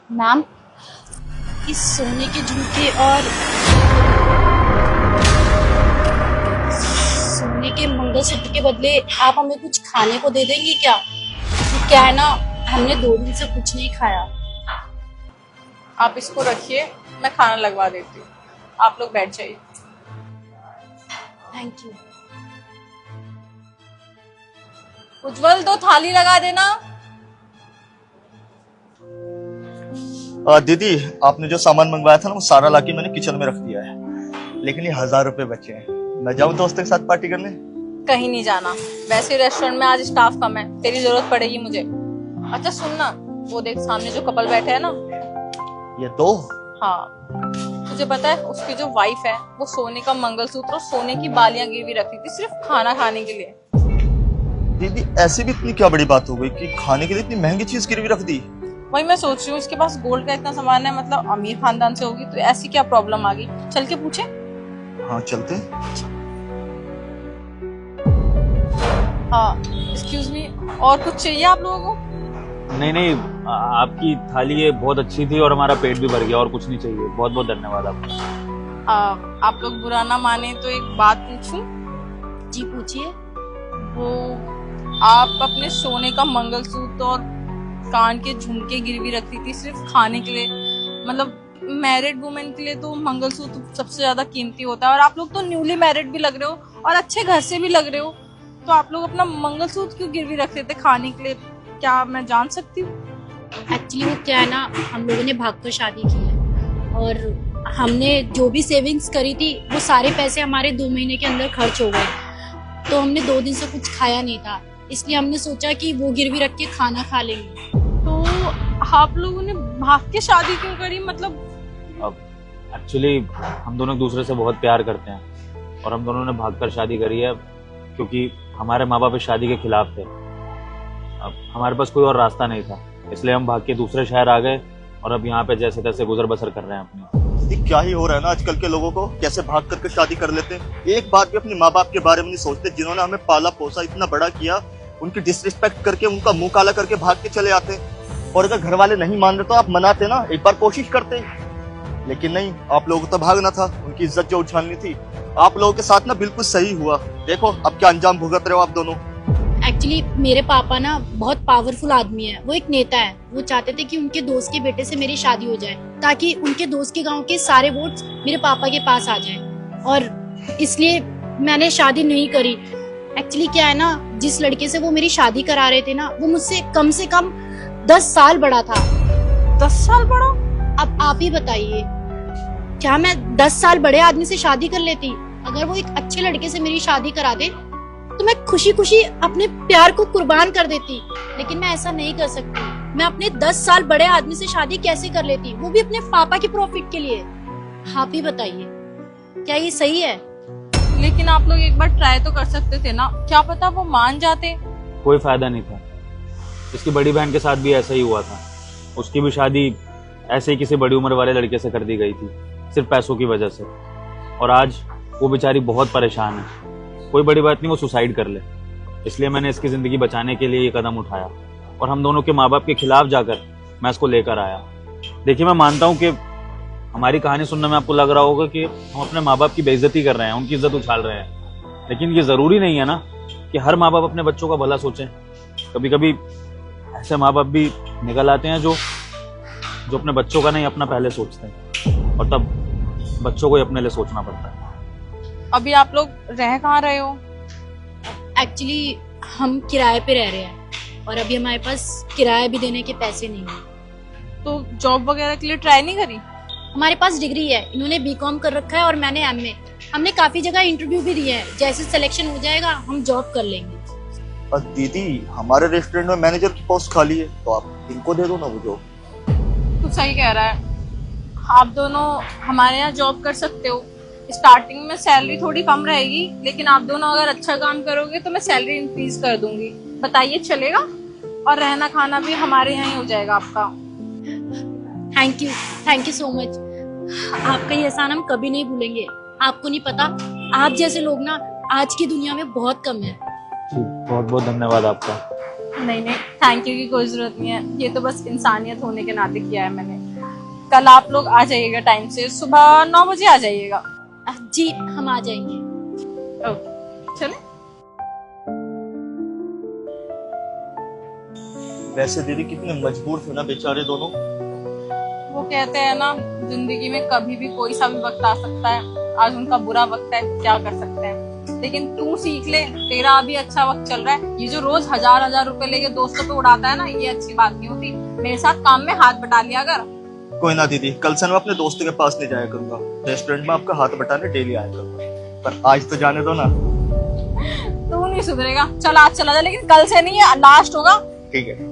Ma'am, इस सोने के झुमके और सोने के मंगलसूत्र के बदले आप हमें कुछ खाने को दे देंगी क्या? क्या है ना, हमने 2 दिन से कुछ नहीं खाया। आप इसको रखिए, मैं खाना लगवा देती हूँ। आप लोग बैठ जाइए। Thank you. उज्जवल, 2 थाली लगा देना। दीदी, आपने जो सामान मंगवाया था ना वो सारा लाके मैंने किचन में रख दिया है, लेकिन ये 1000 रुपए बचे हैं। मैं जाऊं दोस्तों के साथ पार्टी करने? कहीं नहीं जाना, वैसे रेस्टोरेंट में आज स्टाफ कम है, तेरी जरूरत पड़ेगी मुझे। अच्छा सुन ना, वो देख सामने जो कपल बैठे हैं ना, ये दो? हाँ, तुझे पता है उसकी जो वाइफ है वो सोने का मंगलसूत्र और सोने की बालियां गिरवी रखी थी सिर्फ खाना खाने के लिए। दीदी, ऐसी भी इतनी क्या बड़ी बात हो गई कि खाने के लिए इतनी महंगी चीज गिरवी रख दी? वही मैं सोच रही हूँ, इसके पास गोल्ड का इतना सामान है, मतलब अमीर खानदान से होगी, तो ऐसी क्या प्रॉब्लम आ गई? चल के पूछे। हाँ चलते। हाँ, एक्सक्यूज मी, और कुछ चाहिए आप लोगों को? नहीं नहीं, आपकी थाली ये बहुत अच्छी थी और हमारा पेट भी भर गया, और कुछ नहीं चाहिए। बहुत बहुत धन्यवाद आपका। आप लोग बुरा ना माने तो एक बात पूछूं? जी पूछिए। वो आप अपने सोने का मंगलसूत्र और कान के झुमके गिरवी रखी थी सिर्फ खाने के लिए, मतलब मैरिड वुमेन के लिए तो मंगलसूत्र सबसे ज्यादा कीमती होता है, और आप लोग तो न्यूली मैरिड भी लग रहे हो और अच्छे घर से भी लग रहे हो, तो आप लोग अपना मंगलसूत्र क्यों गिरवी रखते थे खाने के लिए? क्या मैं जान सकती हूँ? एक्चुअली वो क्या है ना, हम लोगों ने भागकर शादी की है और हमने जो भी सेविंग्स करी थी वो सारे पैसे हमारे 2 महीने के अंदर खर्च हो गए, तो हमने 2 दिन से कुछ खाया नहीं था, इसलिए हमने सोचा कि वो गिरवी रख के खाना खा लेंगे। तो आप लोगों ने भाग के शादी क्यों करी? मतलब अब एक्चुअली हम दोनों एक दूसरे से बहुत प्यार करते हैं और हम दोनों ने भागकर शादी करी है, क्योंकि हमारे माँ बाप इस शादी के खिलाफ थे। अब हमारे पास कोई और रास्ता नहीं था, इसलिए हम भाग के दूसरे शहर आ गए और अब यहाँ पे जैसे तैसे गुजर बसर कर रहे हैं अपनी। ये क्या ही हो रहा है ना आजकल के लोगों को, कैसे भाग करके शादी कर लेते हैं। एक बात भी अपने माँ बाप के बारे में नहीं सोचते, जिन्होंने हमें पाला पोसा इतना बड़ा किया, उनकी डिसरिस्पेक्ट करके उनका मुंह काला करके भाग के चले आते। और अगर घर वाले नहीं मान रहे तो आप मनाते ना, एक बार कोशिश करते, लेकिन नहीं, आप लोगों को तो भागना था, उनकी इज्जत जो उछालनी थी। आप लोगों के साथ ना बिल्कुल सही हुआ, देखो अब क्या अंजाम भुगत रहे हो आप दोनों। एक्चुअली मेरे पापा ना बहुत पावरफुल आदमी है, वो एक नेता है। वो चाहते थे कि उनके दोस्त के बेटे से मेरी शादी हो जाए, ताकि उनके दोस्त के गांव के सारे वोट्स मेरे पापा के पास आ जाएं, और इसलिए मैंने शादी नहीं करी। एक्चुअली क्या है ना, जिस लड़के से वो मेरी शादी करा रहे थे ना, वो मुझसे कम से कम 10 साल बड़ा था। 10 साल बड़ा? अब आप ही बताइए, क्या मैं 10 साल बड़े आदमी से शादी कर लेती? अगर वो एक अच्छे लड़के से मेरी शादी करा दे तो मैं खुशी खुशी अपने प्यार को कुर्बान कर देती, लेकिन मैं ऐसा नहीं कर सकती। मैं अपने 10 साल बड़े आदमी से शादी कैसे कर लेती, वो भी अपने पापा के प्रॉफिट के लिए? आप ही बताइए, क्या ये सही है? लेकिन आप लोग एक बार ट्राई तो कर सकते थे ना, क्या पता वो मान जाते। कोई फायदा नहीं था। इसकी बड़ी बहन के साथ भी ऐसा ही हुआ था, उसकी भी शादी ऐसे ही किसी बड़ी उम्र वाले लड़के से कर दी गई थी, सिर्फ पैसों की वजह से। और आज वो बेचारी बहुत परेशान है। कोई बड़ी बात नहीं, वो सुसाइड कर ले, इसलिए मैंने इसकी जिंदगी बचाने के लिए ये कदम उठाया और हम दोनों के माँ बाप के खिलाफ जाकर मैं इसको लेकर आया। देखिए, मैं मानता हूँ कि हमारी कहानी सुनने में आपको लग रहा होगा कि हम अपने माँ बाप की बेइज्जती कर रहे हैं, उनकी इज्जत उछाल रहे हैं, लेकिन ये जरूरी नहीं है ना कि हर माँ बाप अपने बच्चों का भला सोचें। कभी कभी ऐसे माँ बाप भी निकल आते हैं जो अपने बच्चों का नहीं, अपना पहले सोचते हैं, और तब बच्चों को ही अपने लिए सोचना पड़ता है। अभी आप लोग रह कहाँ रहे हो? एक्चुअली हम किराए पे रह रहे हैं और अभी हमारे पास किराया भी देने के पैसे नहीं है। तो जॉब वगैरह के लिए ट्राई नहीं करी? हमारे पास डिग्री है, इन्होंने बीकॉम कर रखा है और मैंने एमए। हमने काफी जगह इंटरव्यू भी दिए हैं, जैसे सिलेक्शन हो जाएगा हम जॉब कर लेंगे। और दीदी, हमारे रेस्टोरेंट में मैनेजर की पोस्ट खाली है, तो आप इनको दे दो ना वो जॉब। तू सही कह रहा है, आप दोनों हमारे यहाँ जॉब कर सकते हो। स्टार्टिंग में सैलरी थोड़ी कम रहेगी, लेकिन आप दोनों अगर अच्छा काम करोगे तो मैं सैलरी इंक्रीज कर दूंगी। बताइए, चलेगा? और रहना खाना भी हमारे यहाँ ही हो जाएगा आपका। Thank you so much. आपका ये एहसान हम कभी नहीं भूलेंगे। आपको नहीं पता, आप जैसे लोग ना आज की दुनिया में बहुत कम है। बहुत बहुत धन्यवाद आपका। नहीं, थैंक यू की कोई जरूरत नहीं है, ये तो बस इंसानियत होने के नाते किया है मैंने। कल आप लोग आ जाइएगा टाइम से, सुबह 9 बजे आ जाइएगा। जी हम आ जाएंगे। ओके चले। वैसे दीदी कितने मजबूर थे ना बेचारे दोनों। वो कहते हैं ना, जिंदगी में कभी भी कोई सा भी वक्त आ सकता है, आज उनका बुरा वक्त है, क्या कर सकते हैं। लेकिन तू सीख ले, तेरा अभी अच्छा वक्त चल रहा है। ये जो रोज 1000 रुपए लेके दोस्तों पे उड़ाता है ना, ये अच्छी बात नहीं होती। मेरे साथ काम में हाथ बटा लिया कर। कोई ना दीदी, कल से मैं अपने दोस्त के पास नहीं जाया करूंगा, रेस्टोरेंट में आपका हाथ बटाने डेली आया करूंगा। पर आज तो जाने दो ना। तू नहीं सुधरेगा, चल आज चला जा, लेकिन कल से नहीं है, लास्ट होगा। ठीक है।